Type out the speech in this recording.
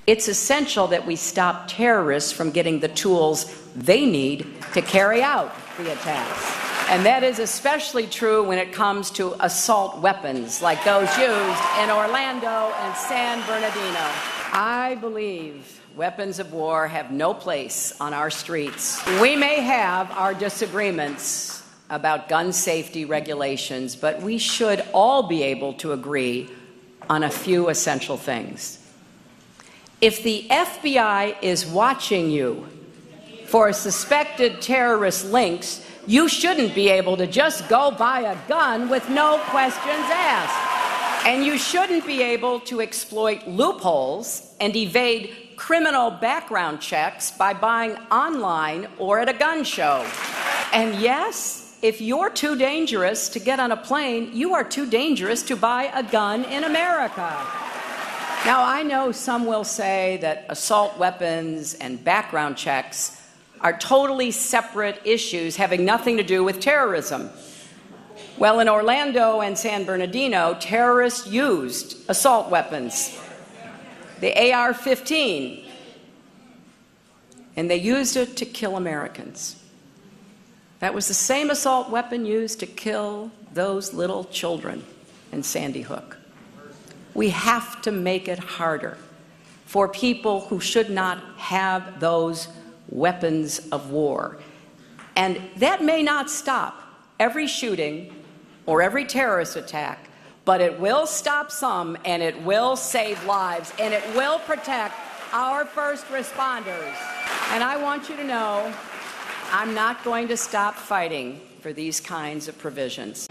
It's essential that we stop terrorists from getting the tools they need to carry out the attacks. And that is especially true when it comes to assault weapons like those used in Orlando and San Bernardino. I believe weapons of war have no place on our streets. We may have our disagreements about gun safety regulations, but we should all be able to agree on a few essential things. If the FBI is watching you for suspected terrorist links, you shouldn't be able to just go buy a gun with no questions asked. And you shouldn't be able to exploit loopholes and evade criminal background checks by buying online or at a gun show. And yes, if you're too dangerous to get on a plane, you are too dangerous to buy a gun in America. Now, I know some will say that assault weapons and background checks are totally separate issues having nothing to do with terrorism. Well, in Orlando and San Bernardino, terrorists used assault weapons, the AR-15, and they used it to kill Americans. That was the same assault weapon used to kill those little children in Sandy Hook. We have to make it harder for people who should not have those weapons of war. And that may not stop every shooting or every terrorist attack, but it will stop some, and it will save lives, and it will protect our first responders. And I want you to know, I'm not going to stop fighting for these kinds of provisions.